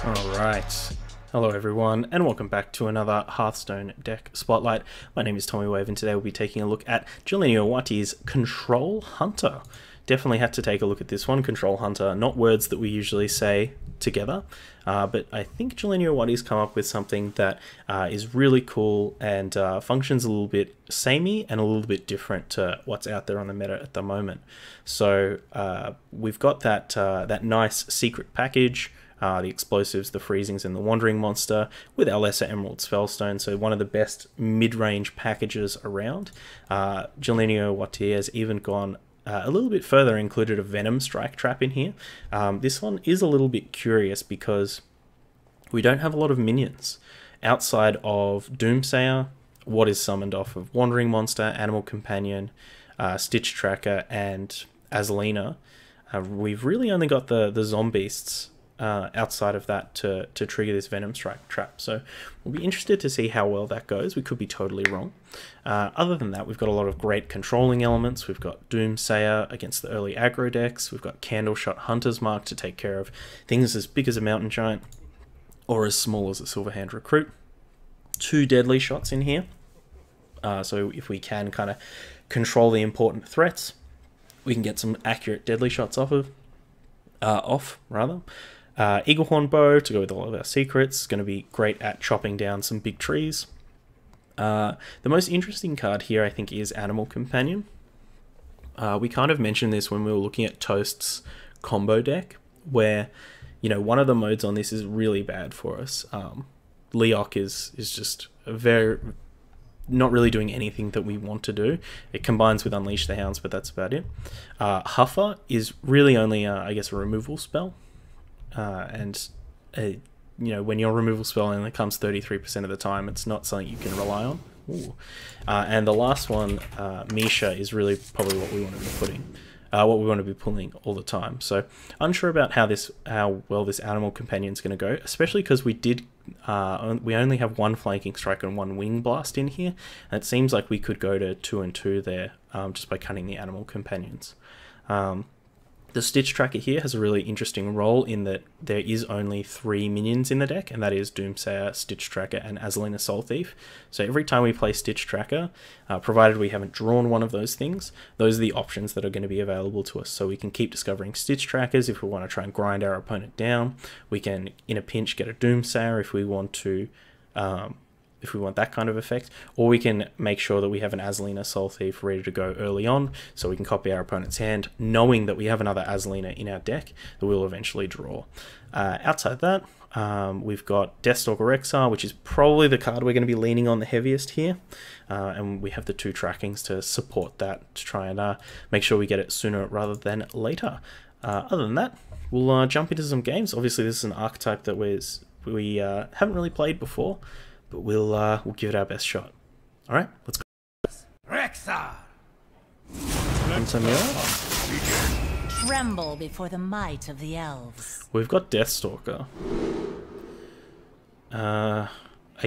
Alright, hello everyone and welcome back to another Hearthstone deck spotlight. My name is Tommy Wave and today we'll be taking a look at Jeleniowaty's Control Hunter. Definitely had to take a look at this one, Control Hunter, not words that we usually say together, but I think Jeleniowaty's come up with something that is really cool and functions a little bit samey and a little bit different to what's out there on the meta at the moment. So we've got that nice secret package, the explosives, the freezings, and the wandering monster with our lesser emerald spellstone, so one of the best mid-range packages around. Jeleniowatyy has even gone a little bit further, included a Venom Strike trap in here. This one is a little bit curious because we don't have a lot of minions. Outside of Doomsayer, what is summoned off of Wandering Monster, Animal Companion, Stitch Tracker, and Azalina, we've really only got the Zombeasts outside of that to trigger this Venom Strike trap. So we'll be interested to see how well that goes. We could be totally wrong. Other than that, we've got a lot of great controlling elements. We've got Doomsayer against the early aggro decks. We've got Candleshot Hunter's Mark to take care of things as big as a Mountain Giant or as small as a Silverhand Recruit. 2 deadly shots in here. So if we can kind of control the important threats, we can get some accurate deadly shots off. Eaglehorn Bow to go with all of our secrets, going to be great at chopping down some big trees. The most interesting card here, I think, is Animal Companion. We kind of mentioned this when we were looking at Toast's combo deck, where, you know, one of the modes on this is really bad for us. Leok is just not really doing anything that we want to do. It combines with Unleash the Hounds, but that's about it. Huffer is really only, I guess, a removal spell. You know, when your removal spell only comes 33% of the time, it's not something you can rely on. And the last one, Misha, is really probably what we want to be pulling all the time. So unsure about how well this Animal Companion is going to go, especially because we only have 1 Flanking Strike and 1 Wing Blast in here, and it seems like we could go to 2 and 2 there just by cutting the Animal Companions. The Stitch Tracker here has a really interesting role in that there is only 3 minions in the deck, and that is Doomsayer, Stitch Tracker, and Azalina Soul Thief. So every time we play Stitch Tracker, provided we haven't drawn one of those things, those are the options that are going to be available to us. So we can keep discovering Stitch Trackers if we want to try and grind our opponent down. We can, in a pinch, get a Doomsayer if we want to, if we want that kind of effect, or we can make sure that we have an Azalina Soul Thief ready to go early on, so we can copy our opponent's hand, knowing that we have another Azalina in our deck that we'll eventually draw. Outside that, we've got Deathstalker Exile, which is probably the card we're going to be leaning on the heaviest here, and we have the 2 trackings to support that, to try and make sure we get it sooner rather than later. Other than that, we'll jump into some games. Obviously this is an archetype that we haven't really played before, but we'll give it our best shot. Alright, let's go. Rexar! Tremble before the might of the elves. We've got Deathstalker. I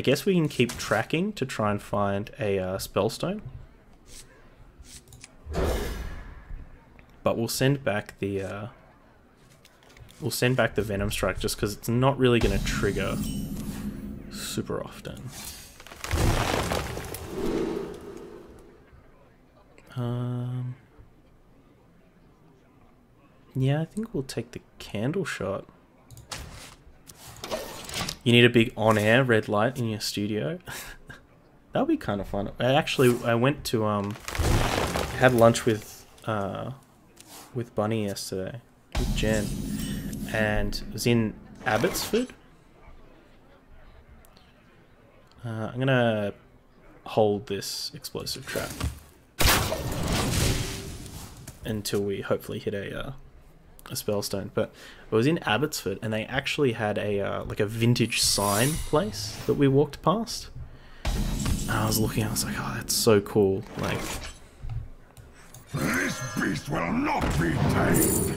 guess we can keep tracking to try and find a Spellstone. But we'll send back the Venom Strike just because it's not really going to trigger super often. Yeah, I think we'll take the Candle Shot. You need a big on-air red light in your studio. That would be kind of fun. I went to had lunch with Bunny yesterday, with Jen, and it was in Abbotsford. I'm gonna hold this explosive trap until we hopefully hit a Spellstone. But it was in Abbotsford, and they actually had like a vintage sign place that we walked past. And I was looking, I was like, oh, that's so cool. Like, this beast will not be tamed.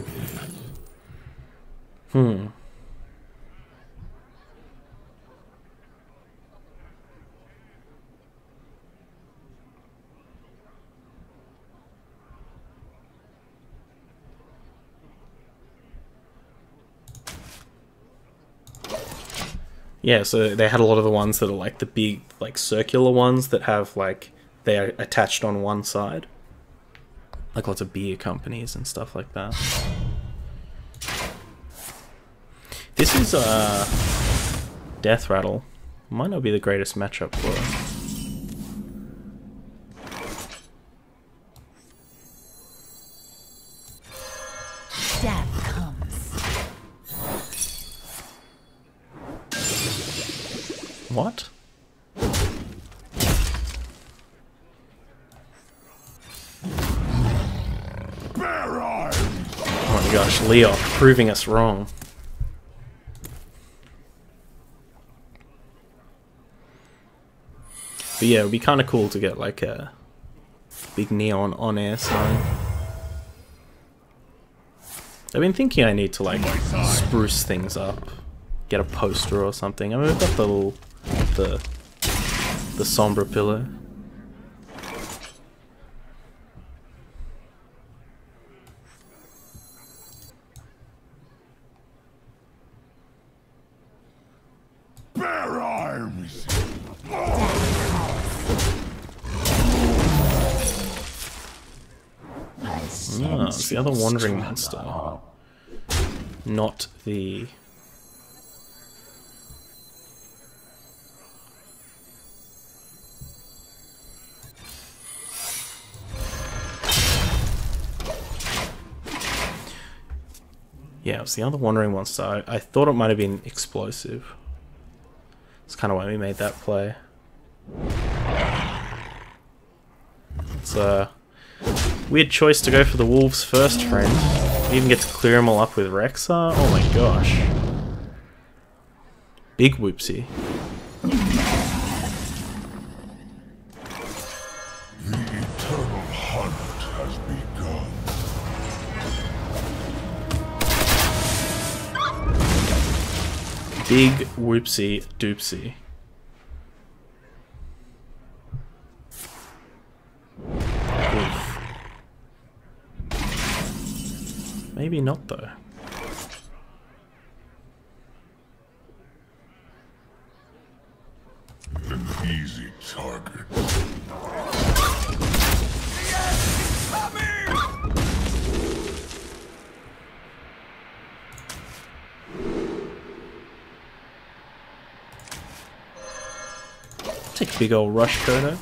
Yeah, so they had a lot of the ones that are like the big, like circular ones that have like they're attached on one side, like lots of beer companies and stuff like that. This is Death Rattle. Might not be the greatest matchup for us. Death comes. What? Bear arms! Oh my gosh, Leo proving us wrong. But yeah, it would be kind of cool to get like a big neon on-air sign. I've been thinking I need to like spruce things up, get a poster or something. I mean, we've got the little, the Sombra pillow. Bear arms! Ah, it's the other wandering monster. Not the... Yeah, it was the other wandering monster. I thought it might have been explosive. That's kind of why we made that play. It's a weird choice to go for the wolves first, friend. We even get to clear them all up with Rexxar? Oh my gosh. Big whoopsie. The eternal hunt has begun. Big whoopsie doopsie. Oof. Maybe not though. An easy target. Take a big old rush, Kodo.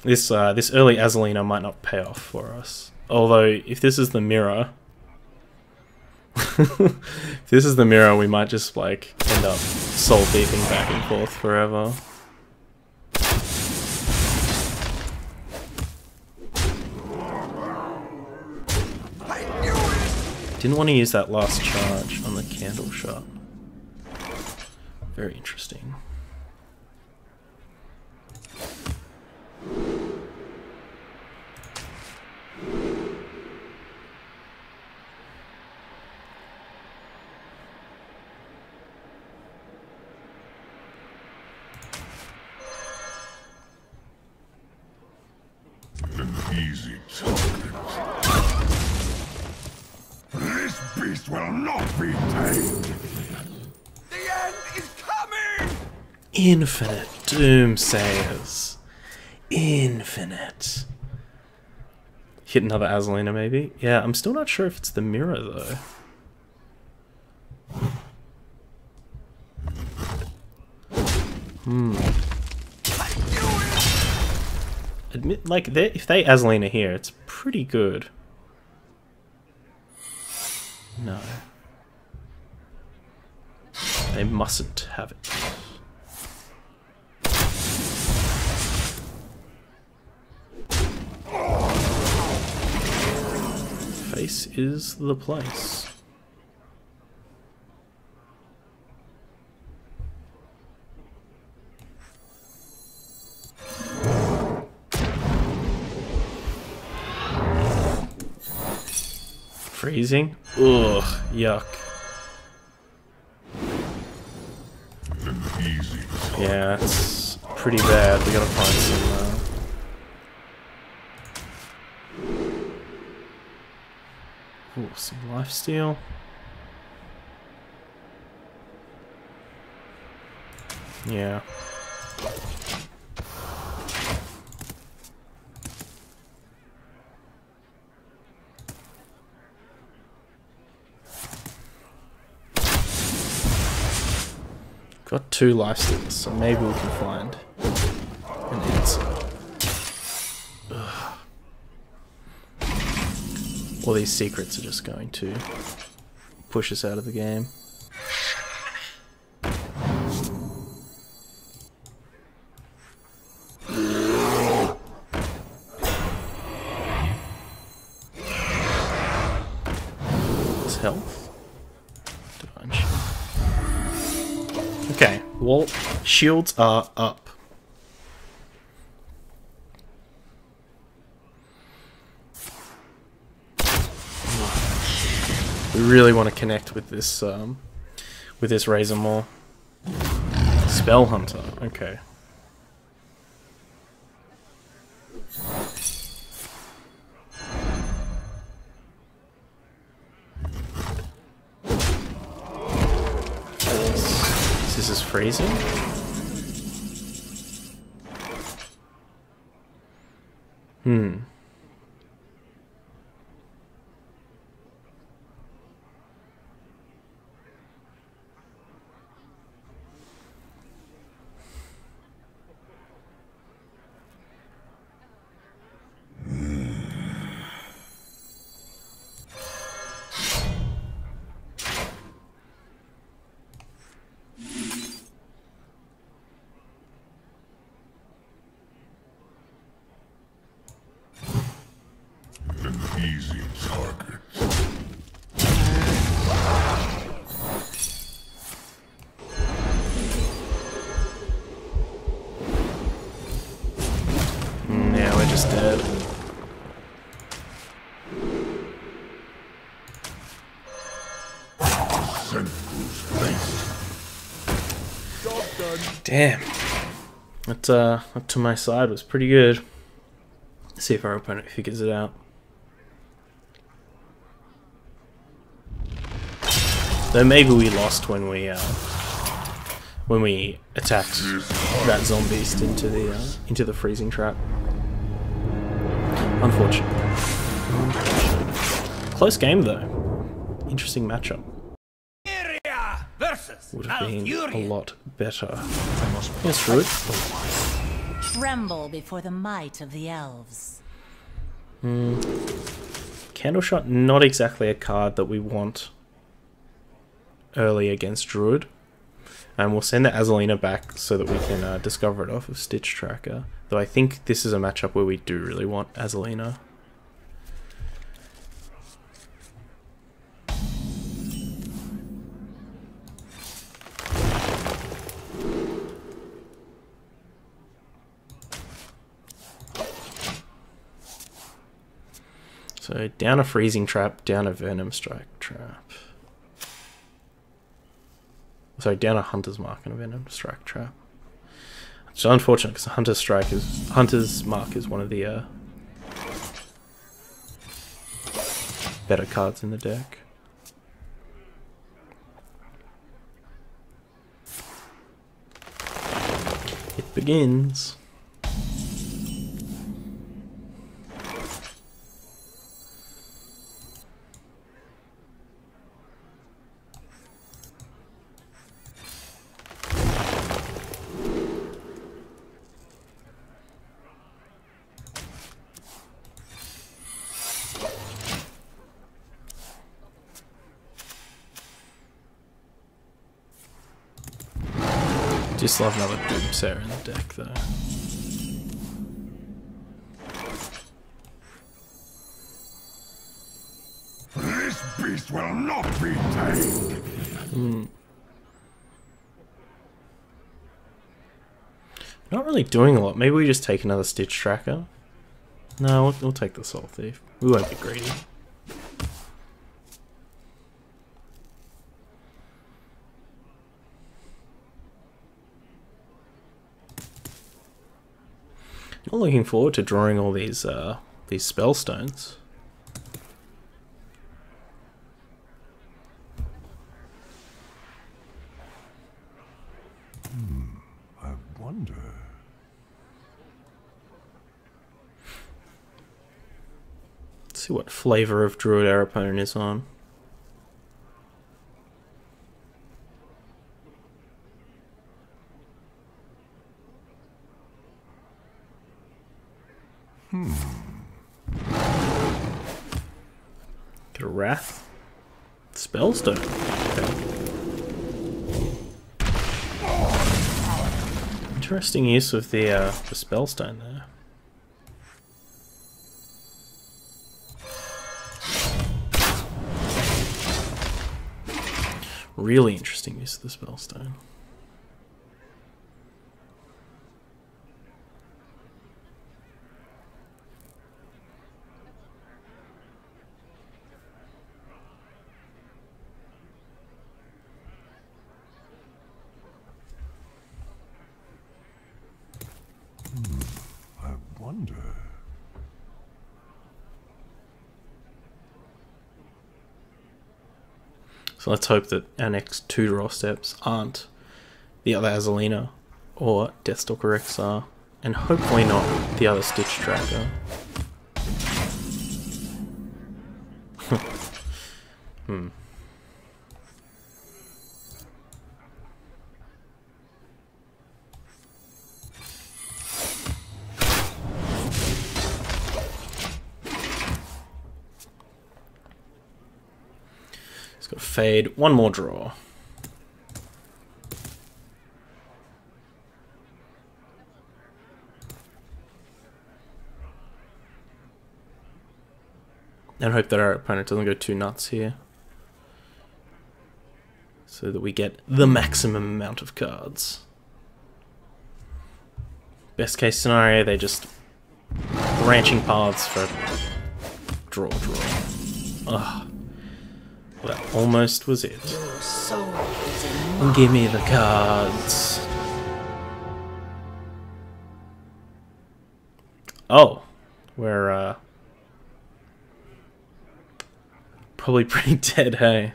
This early Azalina might not pay off for us. Although, if this is the mirror... if this is the mirror, we might just, like, end up soul thieving back and forth forever. Didn't want to use that last charge on the candle shot. Very interesting. An easy target. This beast will not be tamed. The end is coming! Infinite doomsayers. Infinite. Hit another Azalina maybe? Yeah, I'm still not sure if it's the mirror though. Admit, like, if they Azalina here, it's pretty good. No. They mustn't have it. Face is the place. Freezing? Ugh, yuck. An easy target. Yeah, it's pretty bad. We gotta find some, ooh, some lifesteal. Yeah. Got 2 lifesteals, so maybe we can find an answer. Ugh. All these secrets are just going to push us out of the game. This health. Divine shield. Okay, well, shields are up. We really want to connect with this Razor more. Spell Hunter, okay. This is freezing. Easy target. Yeah, we're just dead. Damn. That to my side was pretty good. Let's see if our opponent figures it out. Though maybe we lost when we attacked that Zombeast into the freezing trap. Unfortunate. Close game though. Interesting matchup. Would have been a lot better. Yes, Druid. Tremble before the might of the elves. Candle Shot, not exactly a card that we want early against Druid. And we'll send the Azalina back so that we can discover it off of Stitch Tracker. Though I think this is a matchup where we do really want Azalina. So down a Freezing Trap, down a Venom Strike Trap. Sorry, down a Hunter's Mark and a Venom Strike Trap. It's unfortunate because Hunter's Mark is one of the better cards in the deck. It begins. Just love another Doomsayer in the deck though. This beast will not be tamed. Not really doing a lot. Maybe we just take another Stitch Tracker. No, we'll take the Soul Thief. We won't be greedy. I'm looking forward to drawing all these spell stones. See what flavor of druid our opponent is on. Get a Wrath. Spellstone. Okay. Interesting use of the Spellstone there. Really interesting use of the Spellstone. I wonder. So let's hope that our next 2 draw steps aren't the other Azalina or Deathstalker XR, and hopefully not the other Stitch Tracker. It's got Fade, 1 more draw. And hope that our opponent doesn't go too nuts here, so that we get the maximum amount of cards. Best case scenario, they just branching paths for draw. Ugh. Well, that almost was it. Give me the cards. Oh, we're probably pretty dead, hey?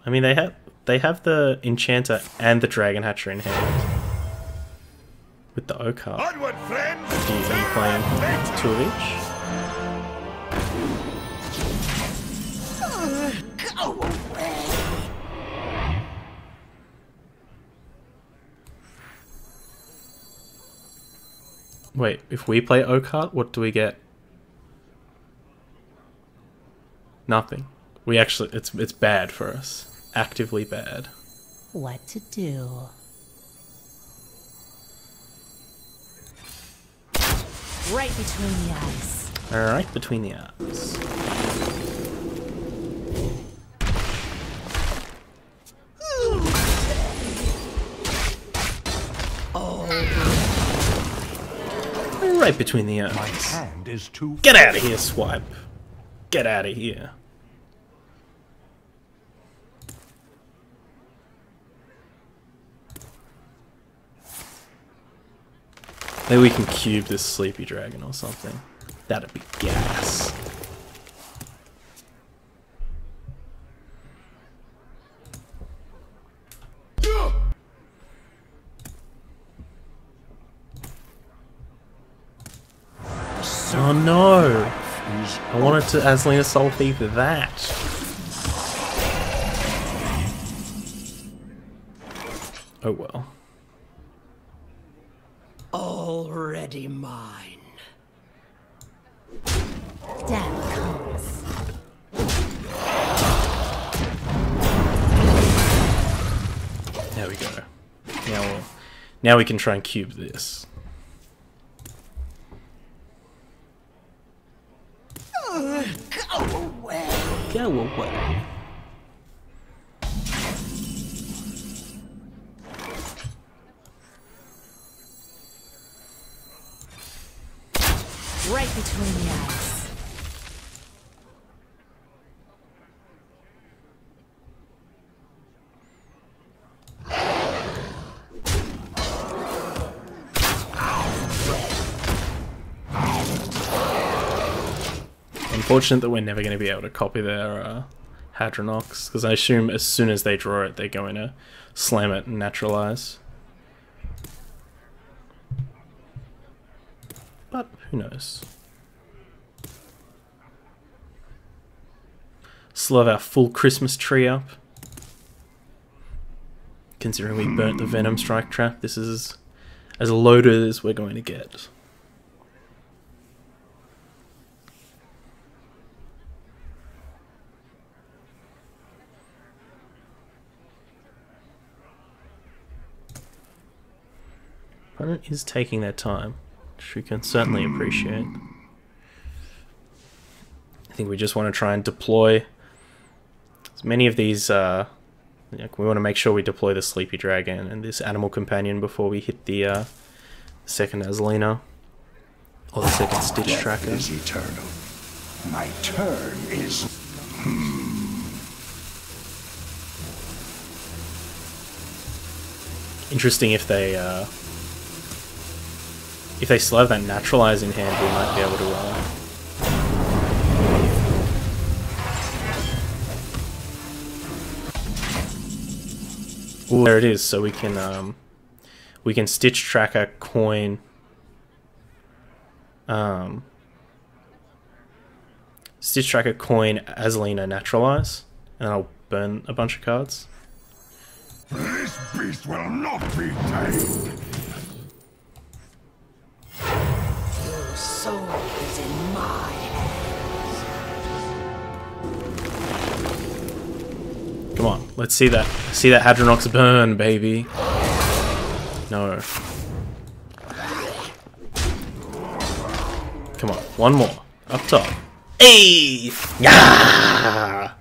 I mean, they have the Enchanter and the Dragon Hatcher in hand. With the O card. Onward, friends! Are you playing 2 of each? Go away. Wait, if we play O card, what do we get? Nothing. We actually, it's bad for us. Actively bad. What to do? Right between the eyes. Alright, between the eyes. Right between the My eyes. hand is too. Get out of here, Swipe. Get out of here. Maybe we can cube this Sleepy Dragon or something. That'd be gas. Oh no! I wanted to Azalina Soul Thief that. Oh well. Already mine. Death comes. There we go. Now we can try and cube this. Go away. Go away. Right between the eyes. Unfortunate that we're never going to be able to copy their Hadronox, because I assume as soon as they draw it, they're going to slam it and naturalize. But who Who knows? Still have our full Christmas tree up. Considering we burnt the Venom Strike Trap, this is as loaded as we're going to get. Opponent is taking their time, which we can certainly appreciate. I think we just want to try and deploy as many of these. We want to make sure we deploy the Sleepy Dragon and this Animal Companion before we hit the second Azalina or the second Stitch Tracker. Death is eternal. My turn is. Interesting if they still have that Naturalize in hand, we might be able to Ooh, there it is. So we can Stitch Tracker, coin, Stitch Tracker, coin, Azalina, Naturalize, and I'll burn a bunch of cards. This beast will not be tamed. Your soul is in my hands. Come on, let's see that. See that Hadronox burn, baby. No. Come on, one more. Up top. Hey! Yeah!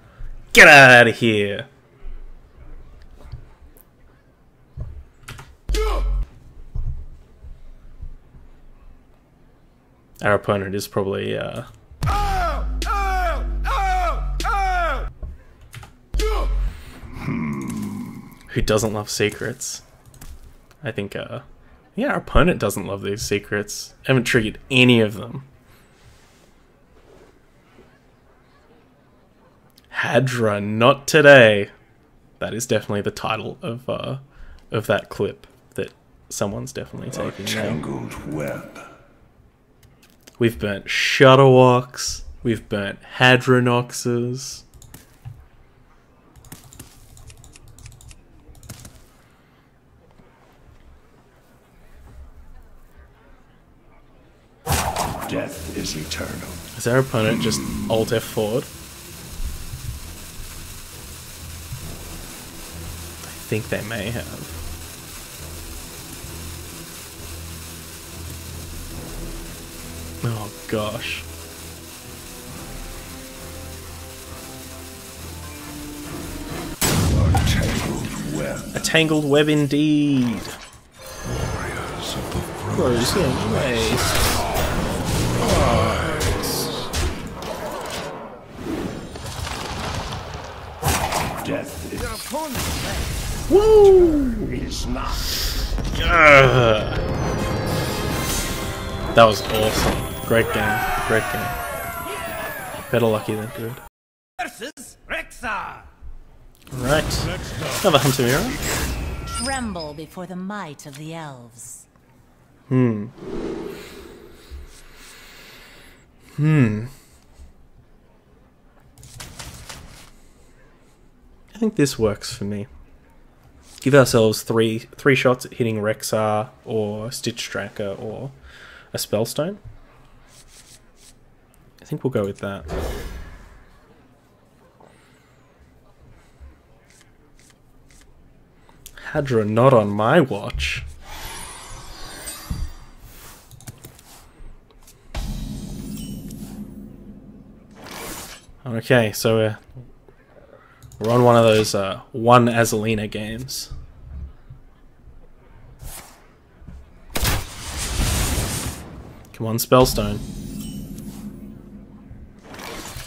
Get out of here! Our opponent is probably who doesn't love secrets. I think yeah, our opponent doesn't love these secrets. Haven't triggered any of them. Hadra, not today. That is definitely the title of that clip that someone's definitely taking now. Tangled web. We've burnt Shutterwalks. We've burnt Hadronoxes. Death is eternal. Is our opponent just Alt F forward? I think they may have. Oh gosh. A tangled web. A tangled web indeed. Warriors of the Frozen waste. Death is. Woo! Is not. That was awesome. Great game. Great game. Better lucky than good. Versus Rexar. Right. Another Hunter Mirror. Tremble before the might of the elves. I think this works for me. Give ourselves three shots at hitting Rexar or Stitch Tracker or a Spellstone. I think we'll go with that. Hadra not on my watch. Okay, so we're on one of those one Azalina games. Come on, Spellstone.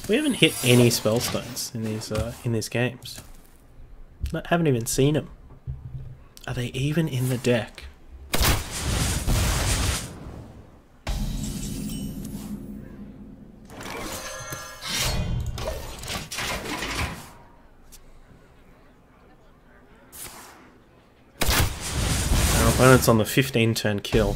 We haven't hit any Spellstones in these games. Haven't even seen them. Are they even in the deck? Our opponent's on the 15-turn kill.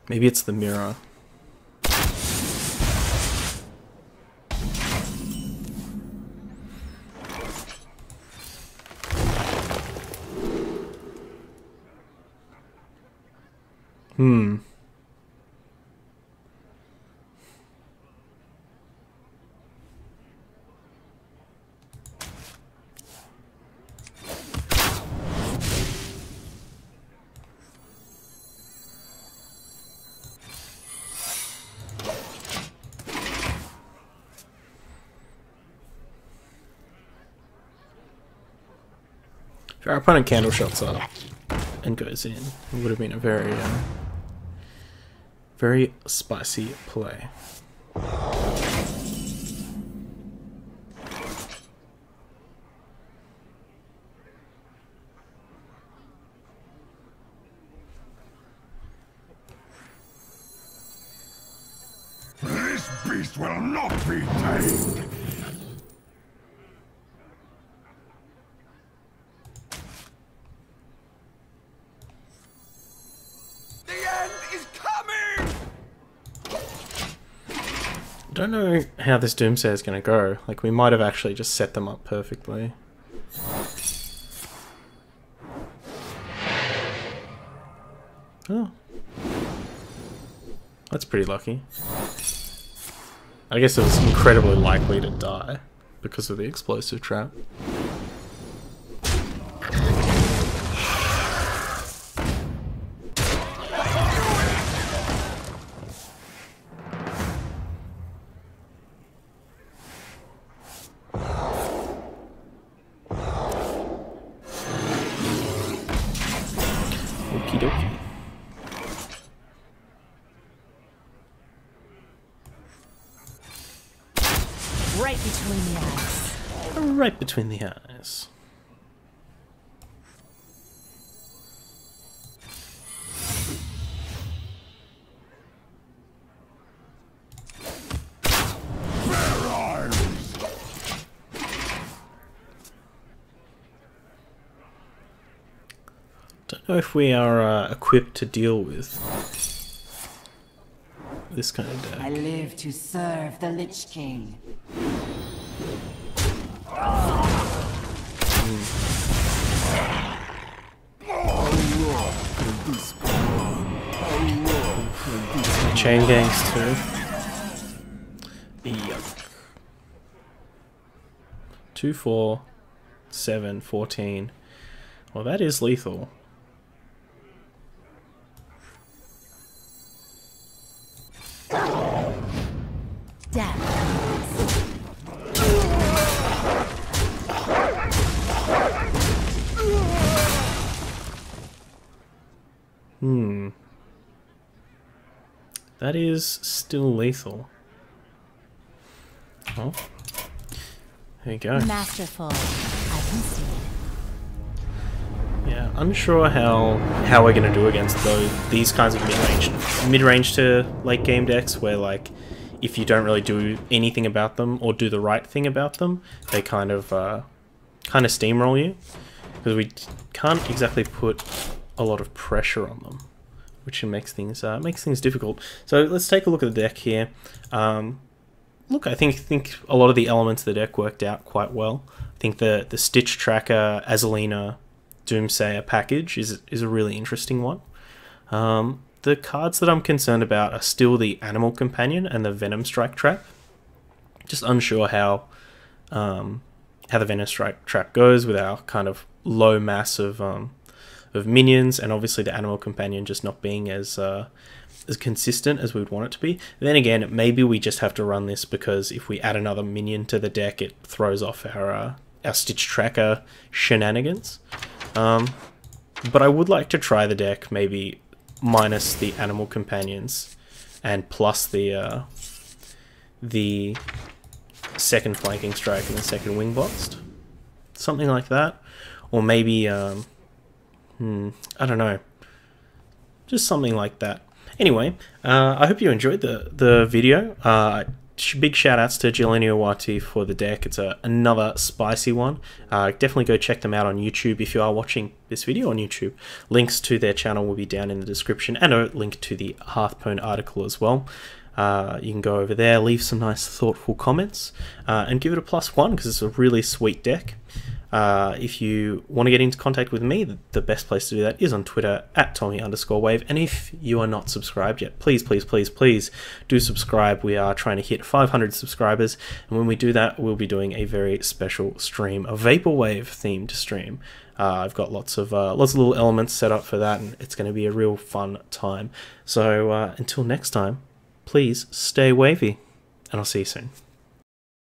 Maybe it's the mirror. If our opponent candle shots up and goes in, it would have been a very spicy play. This beast will not be tamed! The end is coming! I don't know how this Doomsayer is going to go. Like, we might have actually just set them up perfectly. Oh. That's pretty lucky. I guess it was incredibly likely to die because of the explosive trap. Okie dokie. Right between the eyes. Right between the eyes. Don't know if we are equipped to deal with this kind of deck. I live to serve the Lich King. Chain gangs too. Yuck. 2, 4, 7, 14. Well, that is lethal. Death. That is still lethal. Oh. There you go. Masterful. I can see. Yeah, unsure how we're gonna do against these kinds of mid-range to late game decks where, like, if you don't really do anything about them or do the right thing about them, they kind of steamroll you, because we can't exactly put a lot of pressure on them, which makes things difficult. So let's take a look at the deck here. Look, I think a lot of the elements of the deck worked out quite well. I think the Stitch Tracker, Azalina, Doomsayer package is a really interesting one. The cards that I'm concerned about are still the Animal Companion and the Venom Strike Trap. Just unsure how the Venom Strike Trap goes with our kind of low mass of minions, and obviously the Animal Companion just not being as consistent as we would want it to be. Then again, maybe we just have to run this because if we add another minion to the deck, it throws off our Stitch Tracker shenanigans. But I would like to try the deck maybe minus the Animal Companions and plus the second Flanking Strike and the second Wing Blast. Something like that. Or maybe, I don't know. Just something like that. Anyway, I hope you enjoyed the video. big shout outs to Jeleniowatyy for the deck. It's another spicy one. Definitely go check them out on YouTube if you are watching this video on YouTube. Links to their channel will be down in the description, and a link to the Hearthstone article as well. You can go over there, leave some nice thoughtful comments, and give it a +1 because it's a really sweet deck. If you want to get into contact with me, the best place to do that is on Twitter @Tommy_Wave. And if you are not subscribed yet, please do subscribe. We are trying to hit 500 subscribers, and when we do that, we'll be doing a very special stream, a Vaporwave themed stream. I've got lots of little elements set up for that, and it's going to be a real fun time. So until next time, please stay wavy, and I'll see you soon.